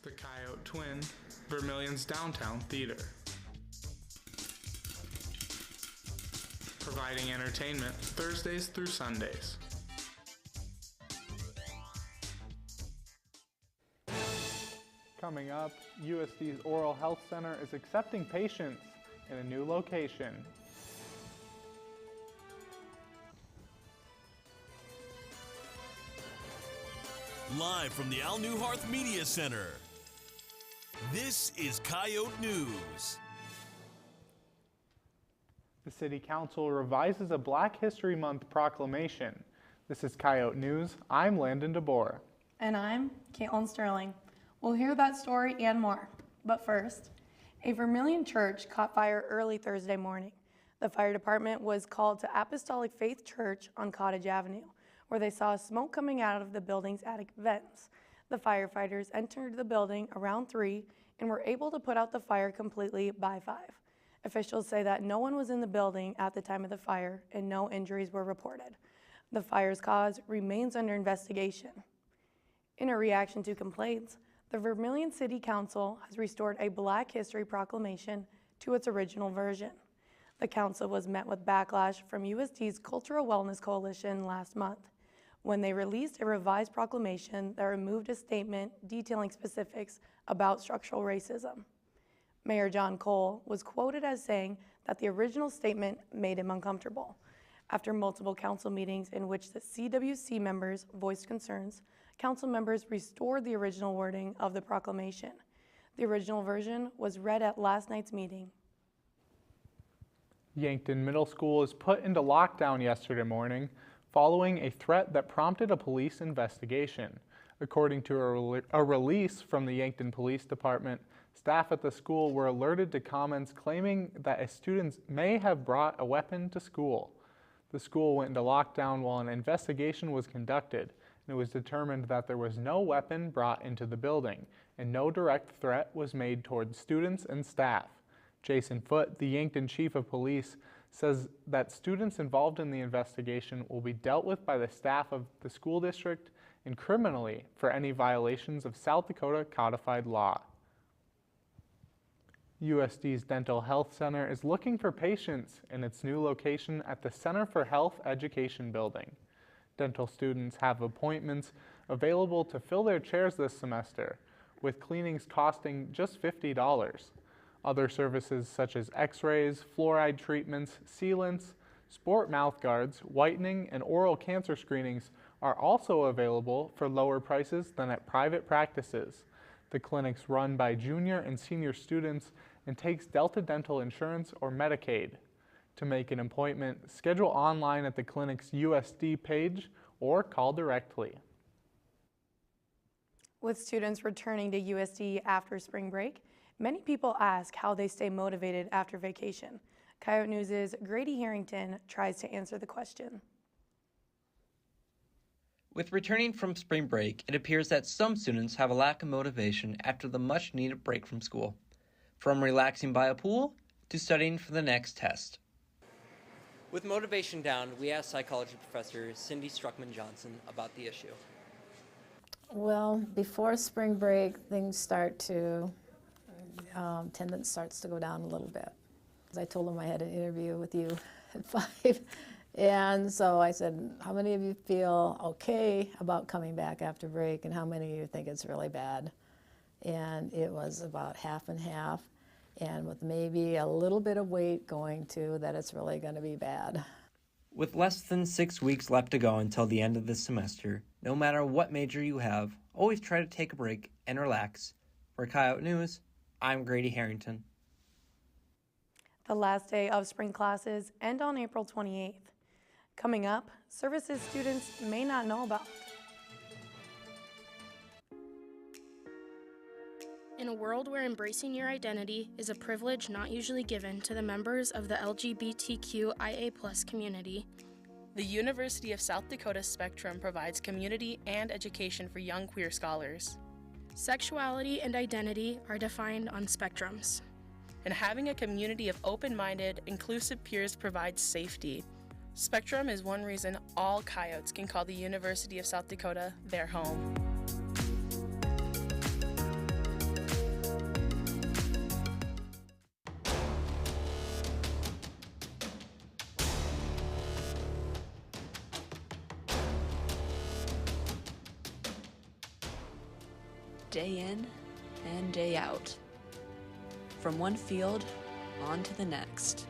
The Coyote Twin, Vermilion's downtown theater. Providing entertainment Thursdays through Sundays. Coming up, USD's Oral Health Center is accepting patients in a new location. Live from the Al Newharth Media Center, this is Coyote News. The City Council revises a Black History Month proclamation. This is Coyote News. I'm Landon DeBoer. And I'm Caitlin Sterling. We'll hear that story and more. But first, a Vermilion church caught fire early Thursday morning. The fire department was called to Apostolic Faith Church on Cottage Avenue, where they saw smoke coming out of the building's attic vents. The firefighters entered the building around 3 and were able to put out the fire completely by 5. Officials say that no one was in the building at the time of the fire and no injuries were reported. The fire's cause remains under investigation. In a reaction to complaints, the Vermilion City Council has restored a Black History Proclamation to its original version. The council was met with backlash from USD's Cultural Wellness Coalition last month, when they released a revised proclamation that removed a statement detailing specifics about structural racism. Mayor John Cole was quoted as saying that the original statement made him uncomfortable. After multiple council meetings in which the CWC members voiced concerns, council members restored the original wording of the proclamation. The original version was read at last night's meeting. Yankton Middle School was put into lockdown yesterday morning following a threat that prompted a police investigation. According to a release from the Yankton Police Department, staff at the school were alerted to comments claiming that a student may have brought a weapon to school. The school went into lockdown while an investigation was conducted, and it was determined that there was no weapon brought into the building, and no direct threat was made towards students and staff. Jason Foote, the Yankton Chief of Police, says that students involved in the investigation will be dealt with by the staff of the school district and criminally for any violations of South Dakota codified law. USD's Dental Health Center is looking for patients in its new location at the Center for Health Education building. Dental students have appointments available to fill their chairs this semester, with cleanings costing just $50. Other services such as x-rays, fluoride treatments, sealants, sport mouth guards, whitening, and oral cancer screenings are also available for lower prices than at private practices. The clinic's run by junior and senior students and takes Delta Dental Insurance or Medicaid. To make an appointment, schedule online at the clinic's USD page or call directly. With students returning to USD after spring break, many people ask how they stay motivated after vacation. Coyote News' Grady Harrington tries to answer the question. With returning from spring break, it appears that some students have a lack of motivation after the much-needed break from school. From relaxing by a pool to studying for the next test. With motivation down, we asked psychology professor Cindy Struckman-Johnson about the issue. Well, before spring break, things start to, attendance starts to go down a little bit. Because I told them I had an interview with you at 5. And so I said, how many of you feel okay about coming back after break, and how many of you think it's really bad? And it was about half and half, and with maybe a little bit of weight going to that it's really going to be bad. With less than 6 weeks left to go until the end of this semester, no matter what major you have, always try to take a break and relax. For Coyote News, I'm Grady Harrington. The last day of spring classes end on April 28th. Coming up, services students may not know about. In a world where embracing your identity is a privilege not usually given to the members of the LGBTQIA+ community, the University of South Dakota Spectrum provides community and education for young queer scholars. Sexuality and identity are defined on spectrums. And having a community of open-minded, inclusive peers provides safety. Spectrum is one reason all Coyotes can call the University of South Dakota their home. day in and day out. From one field on to the next.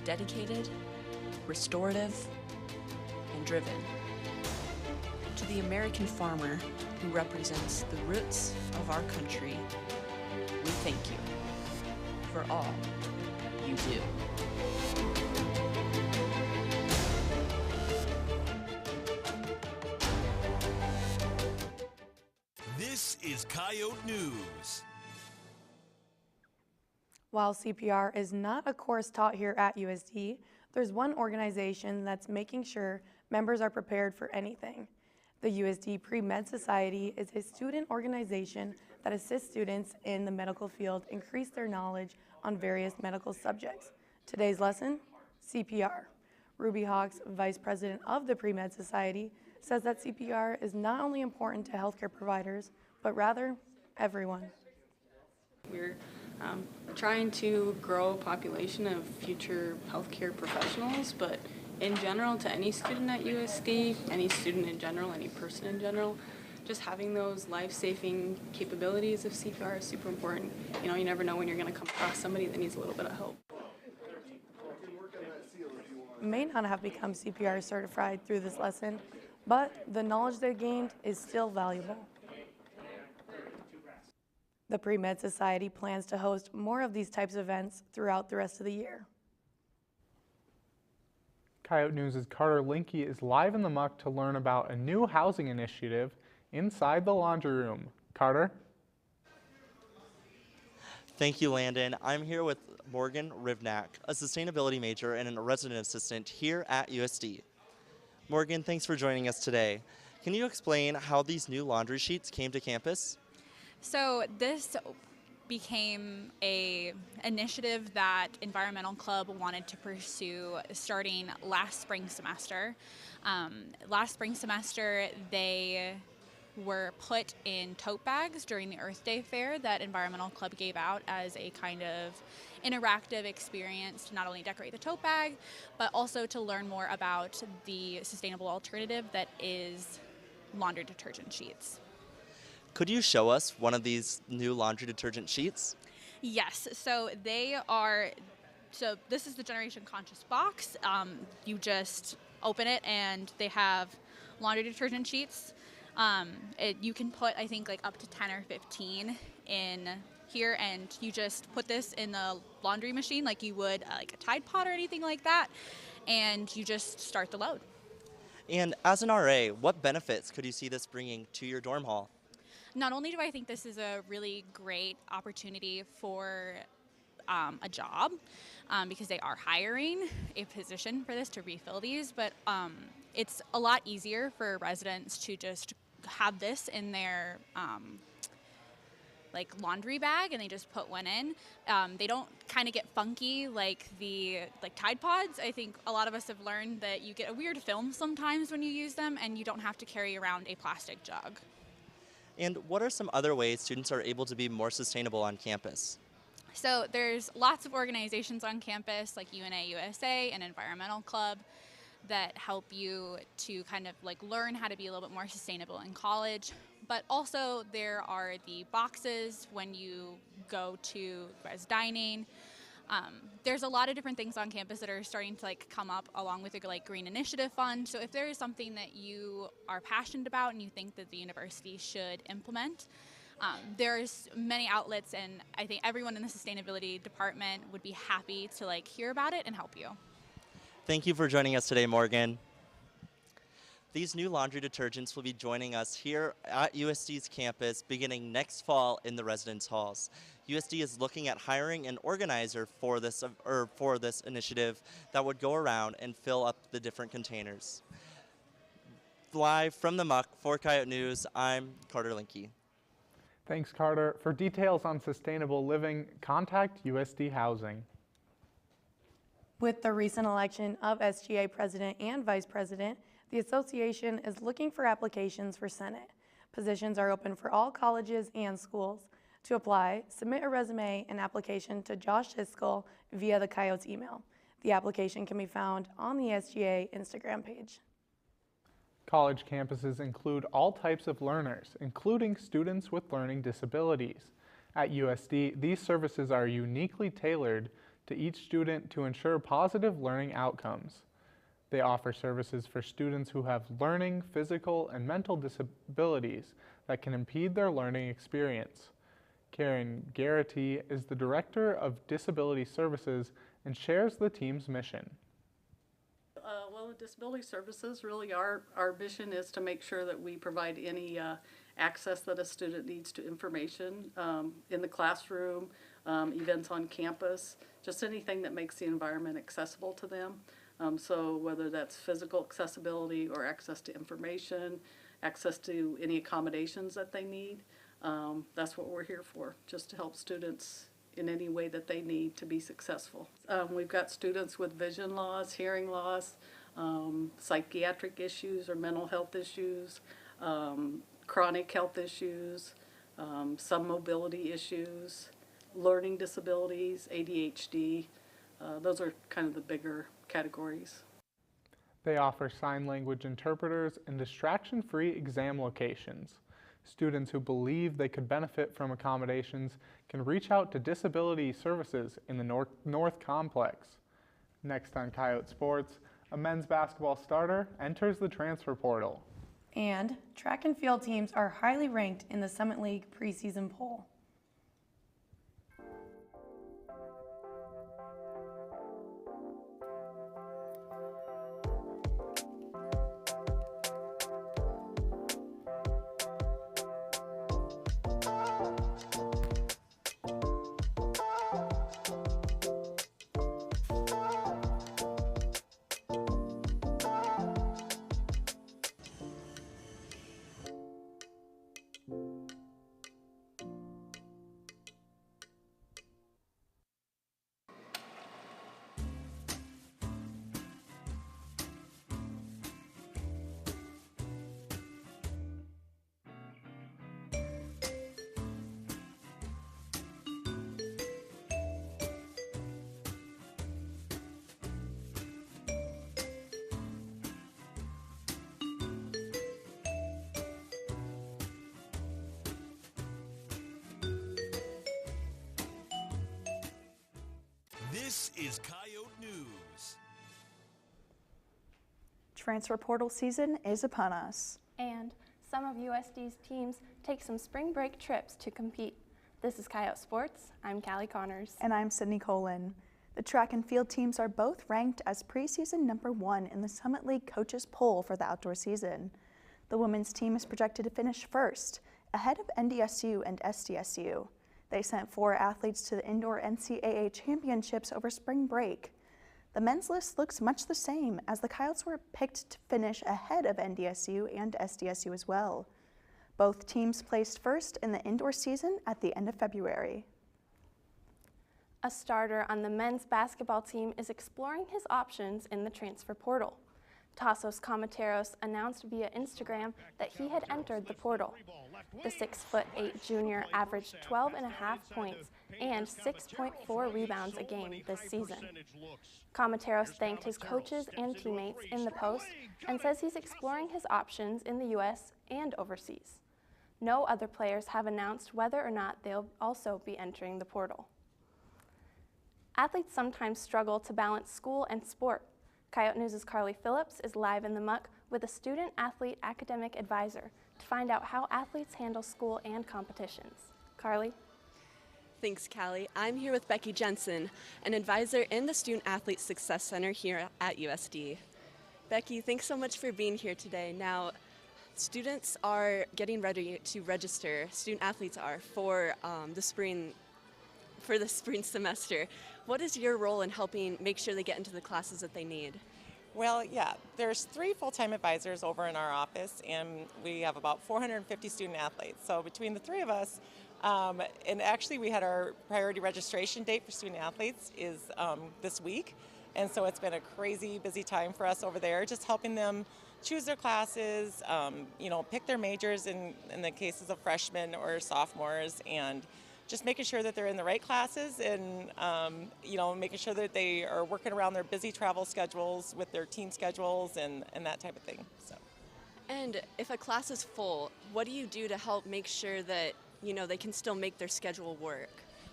Dedicated, restorative, and driven. To the American farmer who represents the roots of our country, we thank you for all you do. This is Coyote News. While CPR is not a course taught here at USD, there's one organization that's making sure members are prepared for anything. The USD Pre-Med Society is a student organization that assists students in the medical field increase their knowledge on various medical subjects. Today's lesson, CPR. Ruby Hawks, Vice President of the Pre-Med Society, says that CPR is not only important to healthcare providers, but rather everyone. We're trying to grow a population of future healthcare professionals, but in general, to any student at USD, any student in general, any person in general, just having those life-saving capabilities of CPR is super important. You know, you never know when you're going to come across somebody that needs a little bit of help. May not have become CPR certified through this lesson, but the knowledge they gained is still valuable. The Pre-Med Society plans to host more of these types of events throughout the rest of the year. Coyote News' Carter Linke is live in the muck to learn about a new housing initiative inside the laundry room. Carter? Thank you, Landon. I'm here with Morgan Rivnak, a sustainability major and a resident assistant here at USD. Morgan, thanks for joining us today. Can you explain how these new laundry sheets came to campus? So this became a initiative that Environmental Club wanted to pursue starting last spring semester. Last spring semester, they were put in tote bags during the Earth Day fair that Environmental Club gave out as a kind of interactive experience to not only decorate the tote bag, but also to learn more about the sustainable alternative that is laundry detergent sheets. Could you show us one of these new laundry detergent sheets? Yes, so this is the Generation Conscious box. You just open it and they have laundry detergent sheets. You can put, I think, like up to 10 or 15 in here, and you just put this in the laundry machine like you would like a Tide Pod or anything like that, and you just start the load. And as an RA, what benefits could you see this bringing to your dorm hall? Not only do I think this is a really great opportunity for a job, because they are hiring a position for this to refill these, but it's a lot easier for residents to just have this in their like laundry bag, and they just put one in. They don't kind of get funky like the Tide Pods. I think a lot of us have learned that you get a weird film sometimes when you use them, and you don't have to carry around a plastic jug. And what are some other ways students are able to be more sustainable on campus? So there's lots of organizations on campus like UNA USA and Environmental Club that help you to kind of like learn how to be a little bit more sustainable in college. But also there are the boxes when you go to res dining. There's a lot of different things on campus that are starting to like come up along with the like Green Initiative Fund. So if there is something that you are passionate about and you think that the university should implement, there's many outlets, and I think everyone in the sustainability department would be happy to like hear about it and help you. Thank you for joining us today, Morgan. These new laundry detergents will be joining us here at USD's campus beginning next fall in the residence halls. USD is looking at hiring an organizer for this initiative that would go around and fill up the different containers. Live from the muck for Coyote News, I'm Carter Linke. Thanks, Carter. For details on sustainable living, contact USD Housing. With the recent election of SGA president and vice president, the association is looking for applications for Senate. Positions are open for all colleges and schools. To apply, submit a resume and application to Josh Hiskel via the Coyotes email. The application can be found on the SGA Instagram page. College campuses include all types of learners, including students with learning disabilities. At USD, these services are uniquely tailored to each student to ensure positive learning outcomes. They offer services for students who have learning, physical, and mental disabilities that can impede their learning experience. Karen Garrity is the Director of Disability Services and shares the team's mission. Well, the disability services, really our mission is to make sure that we provide any access that a student needs to information in the classroom, events on campus, just anything that makes the environment accessible to them. So whether that's physical accessibility or access to information, access to any accommodations that they need, that's what we're here for, just to help students in any way that they need to be successful. We've got students with vision loss, hearing loss, psychiatric issues or mental health issues, chronic health issues, some mobility issues, learning disabilities, ADHD. Those are kind of the bigger categories. They offer sign language interpreters and distraction-free exam locations. Students who believe they could benefit from accommodations can reach out to Disability Services in the North Complex. Next on Coyote Sports, a men's basketball starter enters the transfer portal. And track and field teams are highly ranked in the Summit League preseason poll. This is Coyote News. Transfer portal season is upon us. And some of USD's teams take some spring break trips to compete. This is Coyote Sports. I'm Callie Connors. And I'm Sydney Colin. The track and field teams are both ranked as preseason #1 in the Summit League coaches poll for the outdoor season. The women's team is projected to finish first, ahead of NDSU and SDSU. They sent 4 athletes to the indoor NCAA championships over spring break. The men's list looks much the same, as the Coyotes were picked to finish ahead of NDSU and SDSU as well. Both teams placed first in the indoor season at the end of February. A starter on the men's basketball team is exploring his options in the transfer portal. Tassos Comateros announced via Instagram that he had entered the portal. The 6'8" junior averaged 12.5 points and 6.4 rebounds a game this season. Comateros thanked his coaches and teammates in the post and says he's exploring his options in the U.S. and overseas. No other players have announced whether or not they'll also be entering the portal. Athletes sometimes struggle to balance school and sport. Coyote News' Carly Phillips is live in the muck with a student-athlete academic advisor to find out how athletes handle school and competitions. Carly? Thanks, Callie. I'm here with Becky Jensen, an advisor in the Student Athlete Success Center here at USD. Becky, thanks so much for being here today. Now, students are getting ready to register, student athletes are, for the spring semester. What is your role in helping make sure they get into the classes that they need? Well, yeah, there's 3 full-time advisors over in our office, and we have about 450 student athletes. So between the 3 of us, and actually we had our priority registration date for student athletes is this week, and so it's been a crazy busy time for us over there, just helping them choose their classes, pick their majors in the cases of freshmen or sophomores, and just making sure that they're in the right classes and, making sure that they are working around their busy travel schedules with their team schedules and that type of thing. So. And if a class is full, what do you do to help make sure that, they can still make their schedule work?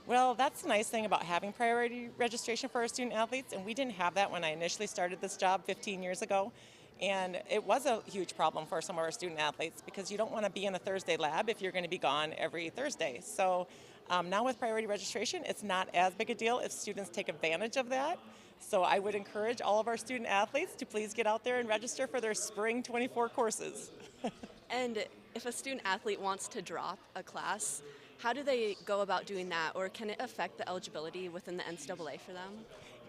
Well, that's the nice thing about having priority registration for our student athletes, and we didn't have that when I initially started this job 15 years ago. And it was a huge problem for some of our student athletes because you don't want to be in a Thursday lab if you're going to be gone every Thursday. So now with priority registration, it's not as big a deal if students take advantage of that. So I would encourage all of our student athletes to please get out there and register for their spring 24 courses. And if a student athlete wants to drop a class, how do they go about doing that, or can it affect the eligibility within the NCAA for them?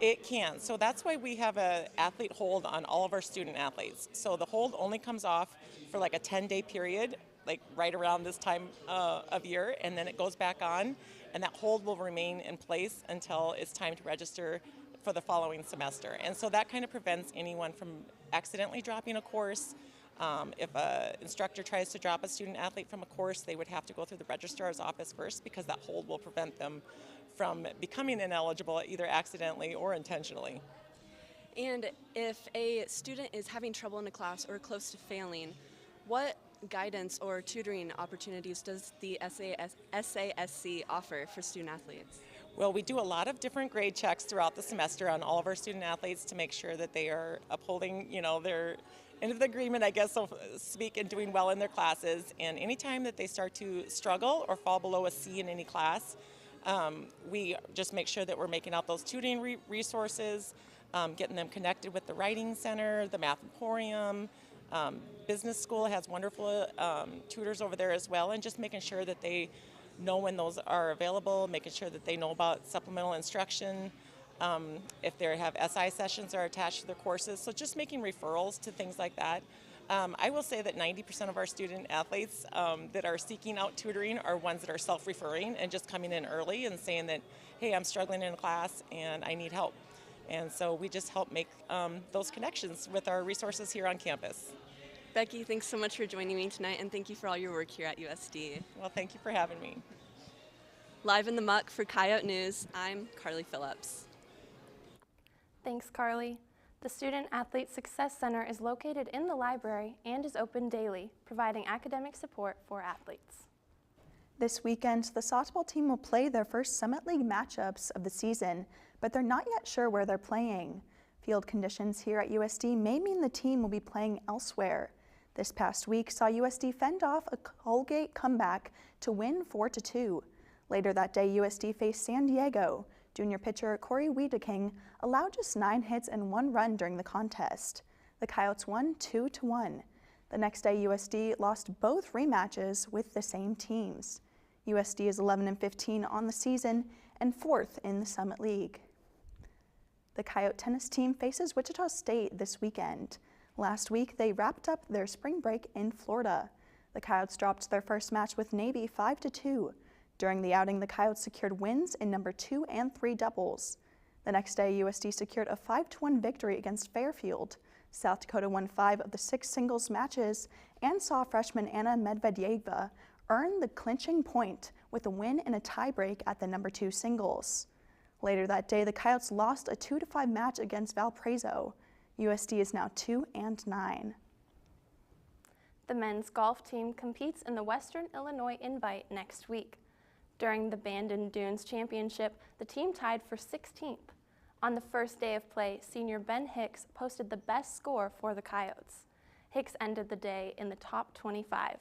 It can. So that's why we have an athlete hold on all of our student athletes. So the hold only comes off for like a 10-day period, like right around this time of year, and then it goes back on, and that hold will remain in place until it's time to register for the following semester. And so that kind of prevents anyone from accidentally dropping a course. If an instructor tries to drop a student athlete from a course, they would have to go through the registrar's office first because that hold will prevent them from becoming ineligible either accidentally or intentionally. And if a student is having trouble in a class or close to failing, what guidance or tutoring opportunities does the SASC offer for student athletes? Well, we do a lot of different grade checks throughout the semester on all of our student athletes to make sure that they are upholding, their end of the agreement, I guess, so to speak, and doing well in their classes. And anytime that they start to struggle or fall below a C in any class, we just make sure that we're making out those tutoring resources, getting them connected with the Writing Center, the Math Emporium. Business School has wonderful tutors over there as well, and just making sure that they know when those are available, making sure that they know about supplemental instruction, if they have SI sessions are attached to their courses. So just making referrals to things like that. I will say that 90% of our student athletes that are seeking out tutoring are ones that are self-referring and just coming in early and saying that, hey, I'm struggling in a class and I need help. And so we just help make those connections with our resources here on campus. Becky, thanks so much for joining me tonight, and thank you for all your work here at USD. Well, thank you for having me. Live in the muck for Coyote News, I'm Carly Phillips. Thanks, Carly. The Student Athlete Success Center is located in the library and is open daily, providing academic support for athletes. This weekend, the softball team will play their first Summit League matchups of the season, but they're not yet sure where they're playing. Field conditions here at USD may mean the team will be playing elsewhere. This past week saw USD fend off a Colgate comeback to win 4-2. Later that day, USD faced San Diego. Junior pitcher Corey Wiedeking allowed just 9 hits and 1 run during the contest. The Coyotes won 2-1. The next day, USD lost both rematches with the same teams. USD is 11-15 on the season and 4th in the Summit League. The Coyote tennis team faces Wichita State this weekend. Last week, they wrapped up their spring break in Florida. The Coyotes dropped their first match with Navy 5-2. During the outing, the Coyotes secured wins in number 2 and 3 doubles. The next day, USD secured a 5-1 victory against Fairfield. South Dakota won 5 of the 6 singles matches and saw freshman Anna Medvedeva earn the clinching point with a win in a tiebreak at the number 2 singles. Later that day, the Coyotes lost a 2-5 match against Valparaiso. USD is now 2-9. The men's golf team competes in the Western Illinois Invite next week. During the Bandon Dunes Championship, the team tied for 16th. On the first day of play, senior Ben Hicks posted the best score for the Coyotes. Hicks ended the day in the top 25.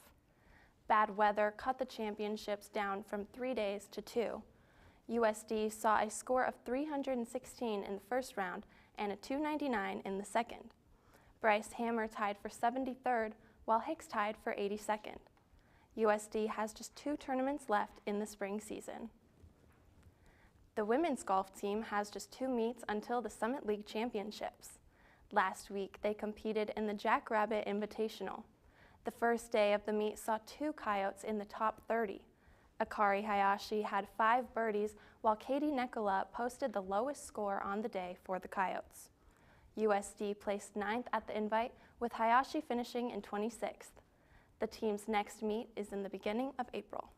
Bad weather cut the championships down from 3 days to 2. USD saw a score of 316 in the first round and a 299 in the second. Bryce Hammer tied for 73rd, while Hicks tied for 82nd. USD has just 2 tournaments left in the spring season. The women's golf team has just 2 meets until the Summit League Championships. Last week, they competed in the Jackrabbit Invitational. The first day of the meet saw 2 Coyotes in the top 30. Akari Hayashi had 5 birdies, while Katie Nekola posted the lowest score on the day for the Coyotes. USD placed 9th at the invite, with Hayashi finishing in 26th. The team's next meet is in the beginning of April.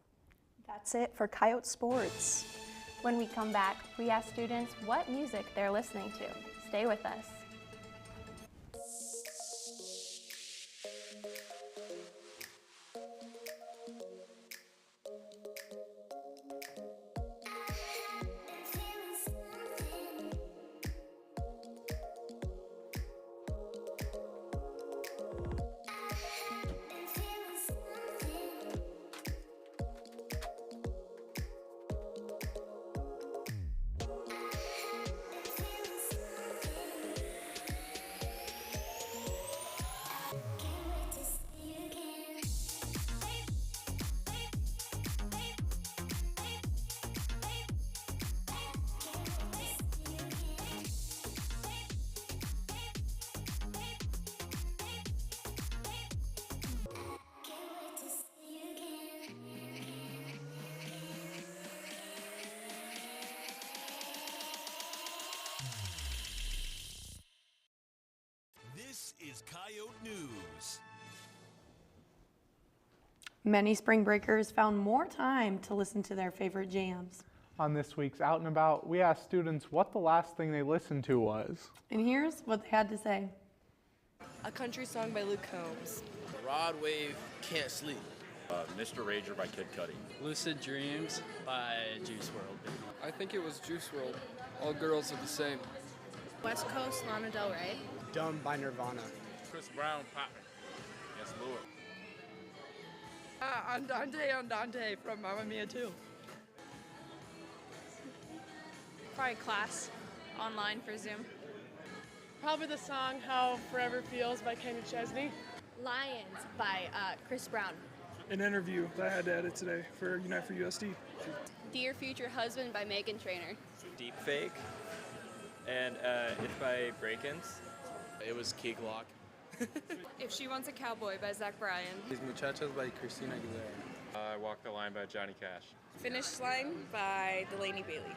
That's it for Coyote Sports. When we come back, we ask students what music they're listening to. Stay with us. is Coyote News. Many spring breakers found more time to listen to their favorite jams. On this week's Out and About, we asked students what the last thing they listened to was. And here's what they had to say. A country song by Luke Combs. Rod Wave, Can't Sleep. Mr. Rager by Kid Cudi. Lucid Dreams by Juice WRLD. I think it was Juice WRLD. All girls are the same. West Coast, Lana Del Rey. Dumb by Nirvana. Chris Brown, Poppin'. Yes, Lord. Andante from Mamma Mia 2. Probably Class, online for Zoom. Probably the song How Forever Feels by Kenny Chesney. Lions by Chris Brown. An interview that I had to edit today for Unite for USD. Dear Future Husband by Megan Trainor. Deep Fake, and it's by Break-Ins. It was Key Glock. If She Wants a Cowboy by Zach Bryan. These Muchachas by Christina Aguilera. I Walk the Line by Johnny Cash. Finish Line by Delaney Bailey.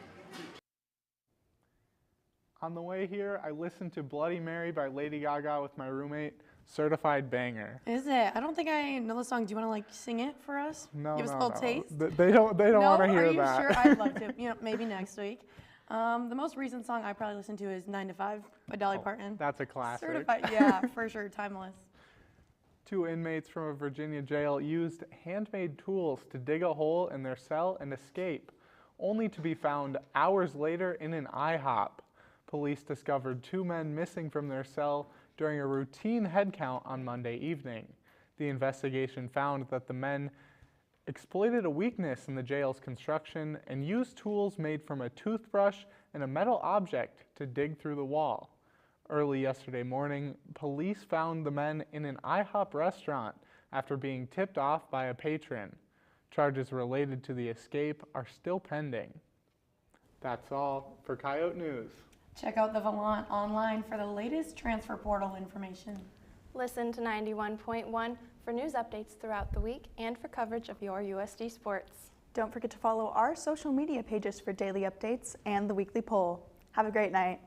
On the way here, I listened to Bloody Mary by Lady Gaga with my roommate. Certified banger. Is it? I don't think I know the song. Do you want to like sing it for us? No, Give us no, a little no. taste. They don't want to hear are you that. Sure, I'd love to. You know, maybe next week. The most recent song I probably listen to is 9 to 5 by Dolly Parton. That's a classic. Certified, yeah, for sure, timeless. 2 inmates from a Virginia jail used handmade tools to dig a hole in their cell and escape, only to be found hours later in an IHOP. Police discovered 2 men missing from their cell during a routine head count on Monday evening. The investigation found that the men exploited a weakness in the jail's construction and used tools made from a toothbrush and a metal object to dig through the wall. Early yesterday morning, police found the men in an IHOP restaurant after being tipped off by a patron. Charges related to the escape are still pending. That's all for Coyote News. Check out the Valant online for the latest transfer portal information. Listen to 91.1 for news updates throughout the week and for coverage of your USD sports. Don't forget to follow our social media pages for daily updates and the weekly poll. Have a great night.